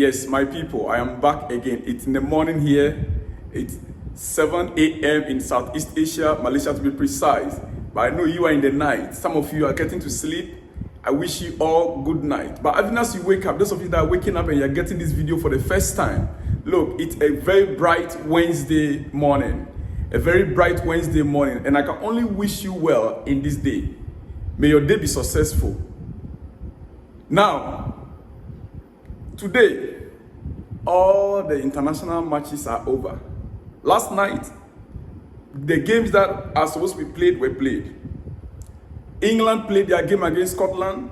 Yes, my people, I am back again. It's in the morning here. It's 7 a.m. in Southeast Asia, Malaysia to be precise. But I know you are in the night. Some of you are getting to sleep. I wish you all good night. But even as you wake up, those of you that are waking up and you're getting this video for the first time, look, it's a very bright Wednesday morning. A very bright Wednesday morning. And I can only wish you well in this day. May your day be successful. Now, today, all the international matches are over. Last night, the games that are supposed to be played were played. England played their game against Scotland.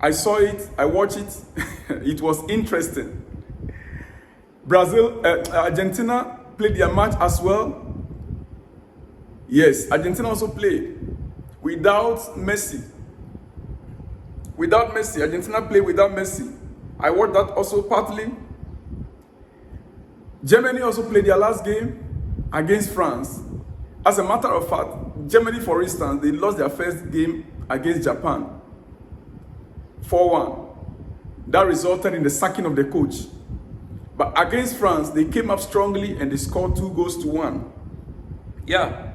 I saw it, I watched it. It was interesting. Argentina played their match as well. Yes, Argentina also played without Messi. Argentina played without Messi. I watched that also partly. Germany also played their last game against France. As a matter of fact, Germany, for instance, they lost their first game against Japan, 4-1. That resulted in the sacking of the coach. But against France, they came up strongly and they scored 2-1. Yeah,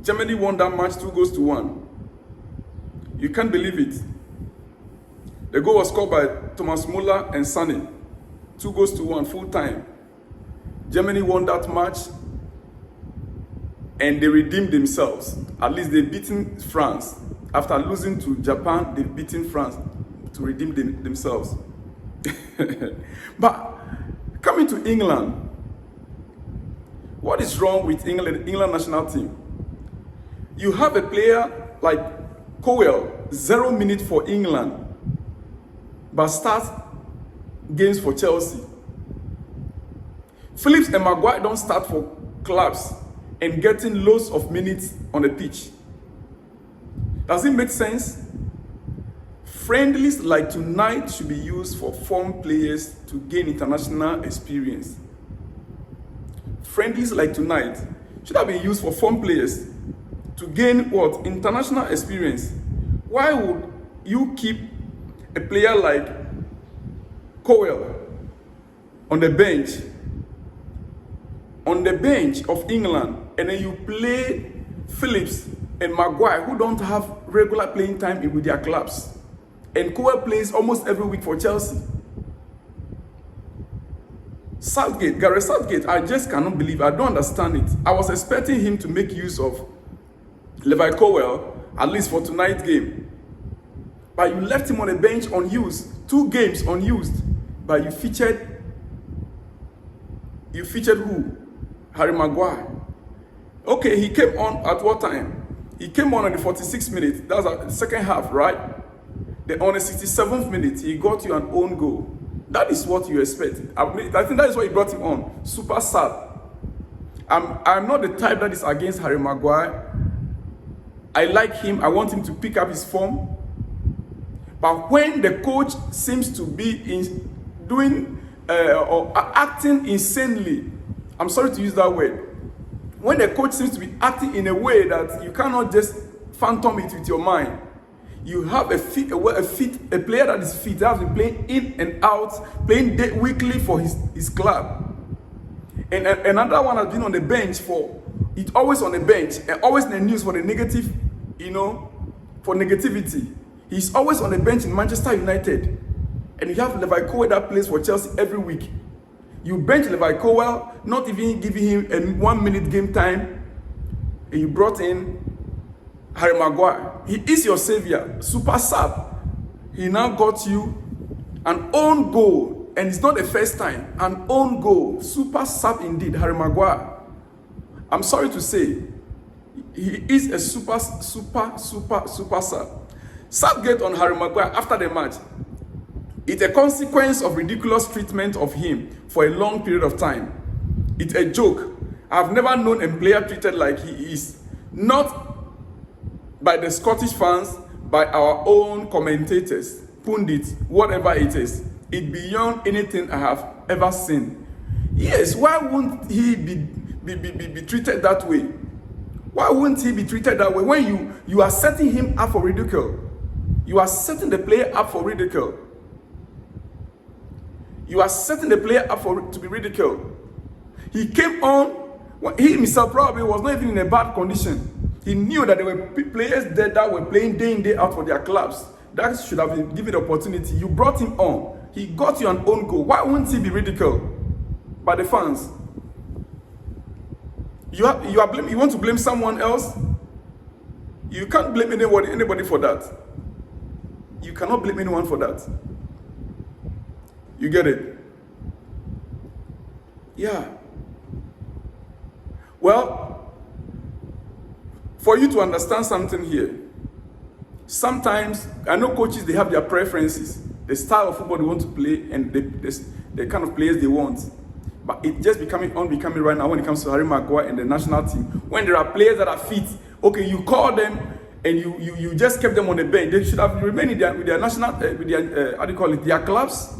Germany won that match 2-1. You can't believe it. The goal was scored by Thomas Muller and Sané. 2-1, full time. Germany won that match and they redeemed themselves. At least they've beaten France. After losing to Japan, they've beaten France to redeem themselves. But coming to England, what is wrong with England national team? You have a player like Cowell, 0 minutes for England, but starts games for Chelsea. Phillips and Maguire don't start for clubs and getting loads of minutes on the pitch. Does it make sense? Friendlies like tonight should be used for foreign players to gain international experience. Friendlies like tonight should have been used for foreign players to gain what? International experience. Why would you keep a player like Cowell on the bench of England, and then you play Phillips and Maguire, who don't have regular playing time with their clubs, and Cowell plays almost every week for Chelsea? Gareth Southgate, I just cannot believe, I don't understand it. I was expecting him to make use of Levi Cowell, at least for tonight's game. But you left him on the bench unused, 2 games unused. But you featured who? Harry Maguire. Okay, he came on at what time? He came on the 46th minute. That's the second half, right? Then on the 67th minute, he got you an own goal. That is what you expect. I think that is why he brought him on. Super sad. I'm not the type that is against Harry Maguire. I like him. I want him to pick up his form. But when the coach seems to be acting insanely, I'm sorry to use that word. When the coach seems to be acting in a way that you cannot just phantom it with your mind, you have a player that is fit, that has been playing in and out, playing weekly for his club. And another one has been on the bench it's always on the bench and always in the news for the negative, for negativity. He's always on the bench in Manchester United. And you have Levi Cowell that plays for Chelsea every week. You bench Levi Cowell, not even giving him a 1 minute game time. And you brought in Harry Maguire. He is your savior, super sub. He now got you an own goal. And it's not the first time. An own goal. Super sub indeed, Harry Maguire. I'm sorry to say, he is a super sub. Southgate on Harry Maguire after the match. It's a consequence of ridiculous treatment of him for a long period of time. It's a joke. I've never known a player treated like he is. Not by the Scottish fans, by our own commentators, pundits, whatever it is. It's beyond anything I have ever seen. Yes, why wouldn't he be treated that way? Why wouldn't he be treated that way when you are setting him up for ridicule? You are setting the player up for ridicule. You are setting the player up to be ridiculed. He came on. He himself probably was not even in a bad condition. He knew that there were players there that were playing day in, day out for their clubs. That should have been given the opportunity. You brought him on. He got you an own goal. Why wouldn't he be ridiculed by the fans? You want to blame someone else? You can't blame anybody for that. You cannot blame anyone for that. You get it? Yeah. Well, for you to understand something here, sometimes, I know coaches, they have their preferences, the style of football they want to play, and the kind of players they want. But it's just becoming right now when it comes to Harry Maguire and the national team. When there are players that are fit, okay, you call them and you just kept them on the bench. They should have remained with their national, with their, how do you call it, their clubs.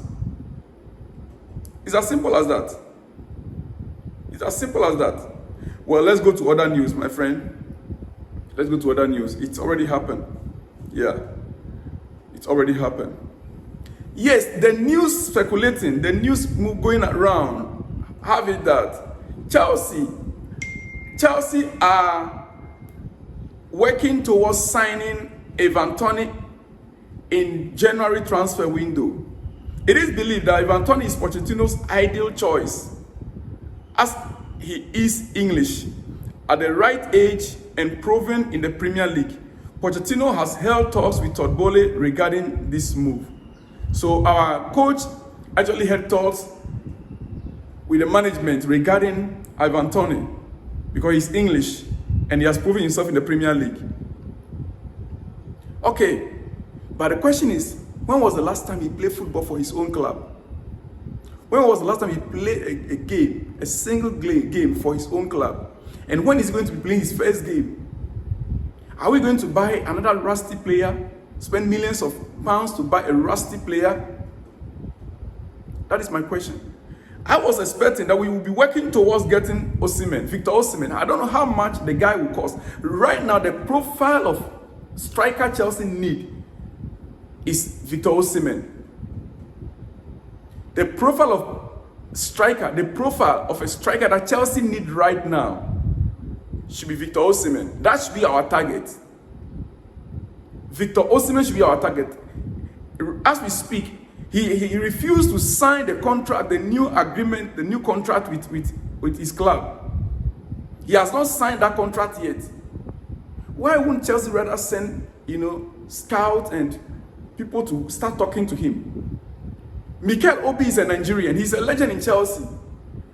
It's as simple as that. It's as simple as that. Well, let's go to other news, my friend. Let's go to other news. It's already happened. Yeah. It's already happened. Yes, the news speculating, the news going around, have it that Chelsea are working towards signing Ivan Toney in January transfer window. It is believed that Ivan Toney is Pochettino's ideal choice, as he is English, at the right age and proven in the Premier League. Pochettino has held talks with Todd Boehly regarding this move. So our coach actually had talks with the management regarding Ivan Toney because he's English and he has proven himself in the Premier League. Okay, but the question is, when was the last time he played football for his own club? When was the last time he played a game, a single game for his own club? And when is he going to be playing his first game? Are we going to buy another rusty player? Spend millions of pounds to buy a rusty player? That is my question. I was expecting that we will be working towards getting Osimhen, Victor Osimhen. I don't know how much the guy will cost. Right now, the profile of striker Chelsea need is Victor Osimhen. The profile of a striker that Chelsea need right now should be Victor Osimhen. That should be our target. Victor Osimhen should be our target. As we speak, he refused to sign the contract, the new agreement, the new contract with his club. He has not signed that contract yet. Why wouldn't Chelsea rather send, scouts and people to start talking to him? Mikel Obi is a Nigerian. He's a legend in Chelsea.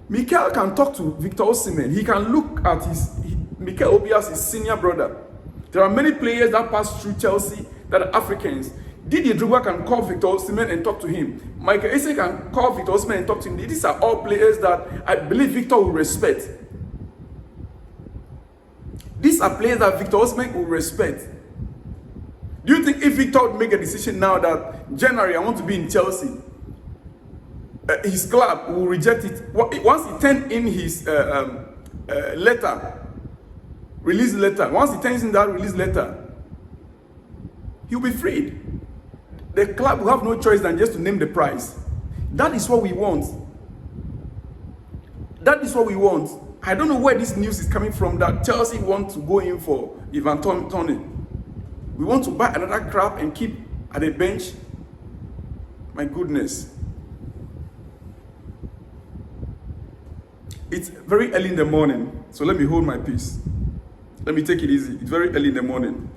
Mikel can talk to Victor Osimhen. He can look at Mikel Obi as his senior brother. There are many players that pass through Chelsea that are Africans. Didier Drogba can call Victor Osimhen and talk to him. Michael Essien can call Victor Osimhen and talk to him. These are all players that I believe Victor will respect. These are players that Victor Osimhen will respect. Do you think if Victor would make a decision now that January I want to be in Chelsea, his club will reject it? Once he turns in his release letter, once he turns in that release letter, he'll be freed. The club will have no choice than just to name the price. That is what we want. That is what we want. I don't know where this news is coming from that Chelsea want to go in for Ivan Toney. We want to buy another crap and keep at the bench. My goodness. It's very early in the morning, so let me hold my peace. Let me take it easy. It's very early in the morning.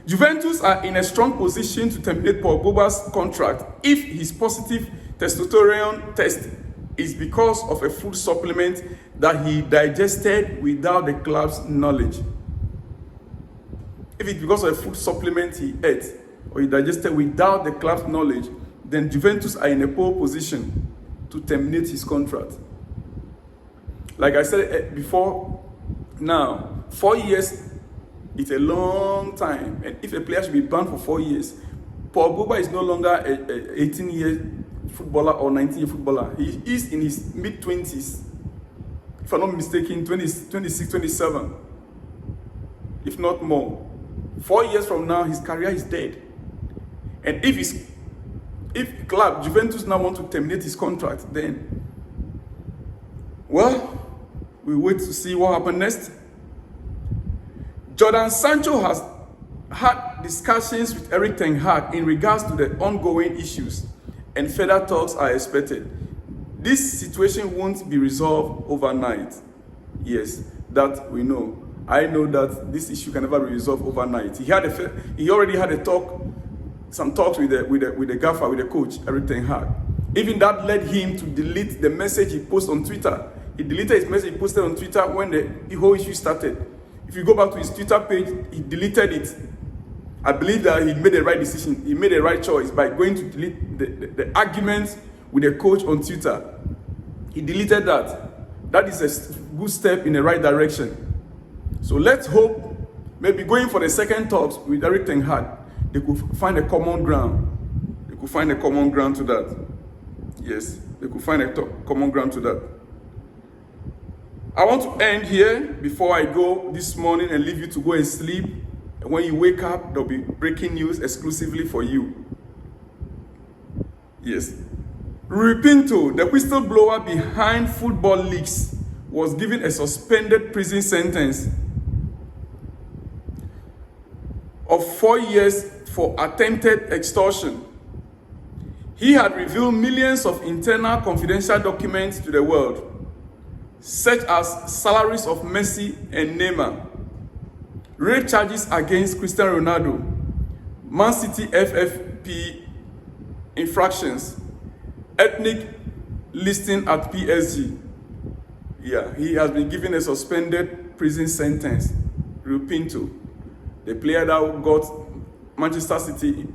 Juventus are in a strong position to terminate Pogba's contract if his positive testosterone test is because of a food supplement that he digested without the club's knowledge. If it's because of a food supplement he ate or he digested without the club's knowledge, then Juventus are in a poor position to terminate his contract. Like I said before, now, 4 years, it's a long time. And if a player should be banned for 4 years, Pogba is no longer an 18-year footballer or 19-year footballer. He is in his mid-20s. If I'm not mistaken, 26, 27. If not more. 4 years from now, his career is dead. And if his If club Juventus now want to terminate his contract, then, well, we wait to see what happens next. Jordan Sancho has had discussions with Eric Ten Hag in regards to the ongoing issues, and further talks are expected. This situation won't be resolved overnight. Yes, that we know. I know that this issue can never be resolved overnight. He already had some talks with the gaffer, with the coach, Eric Ten Hag. Even that led him to delete the message he posted on Twitter. He deleted his message he posted on Twitter when the whole issue started. If you go back to his Twitter page, he deleted it. I believe that he made the right decision. He made the right choice by going to delete the arguments with the coach on Twitter. He deleted that. That is a good step in the right direction. So let's hope, maybe going for the second talks with Eric Ten Hag, they could find a common ground. They could find a common ground to that. Yes, they could find a common ground to that. I want to end here before I go this morning and leave you to go and sleep. And when you wake up, there'll be breaking news exclusively for you. Yes. Rui Pinto, the whistleblower behind football leaks, was given a suspended prison sentence of 4 years for attempted extortion. He had revealed millions of internal confidential documents to the world, such as salaries of Messi and Neymar, rape charges against Cristiano Ronaldo, Man City FFP infractions, ethnic listing at PSG. Yeah, he has been given a suspended prison sentence. Rui Pinto, the player that got Manchester City,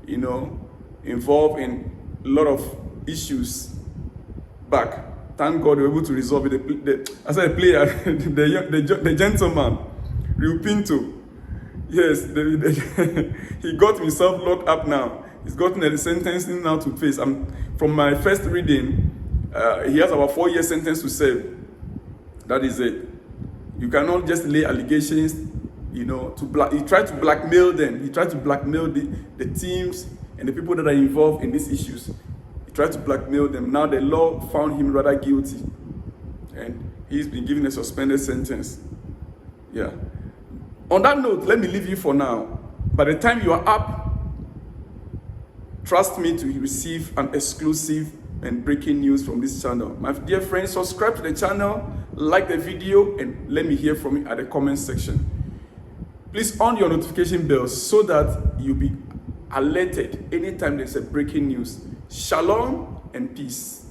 involved in a lot of issues back. Thank God we were able to resolve it. I said the player, the gentleman, Rui Pinto. Yes, he got himself locked up now. He's gotten a sentence now to face. From my first reading, he has about 4 years sentence to serve. That is it. You cannot just lay allegations, he tried to blackmail them. He tried to blackmail the teams and the people that are involved in these issues. He tried to blackmail them. Now the law found him rather guilty. And he's been given a suspended sentence. Yeah. On that note, let me leave you for now. By the time you are up, trust me to receive an exclusive and breaking news from this channel. My dear friends, subscribe to the channel, like the video, and let me hear from you at the comment section. Please on your notification bells so that you'll be alerted anytime there's a breaking news. Shalom and peace.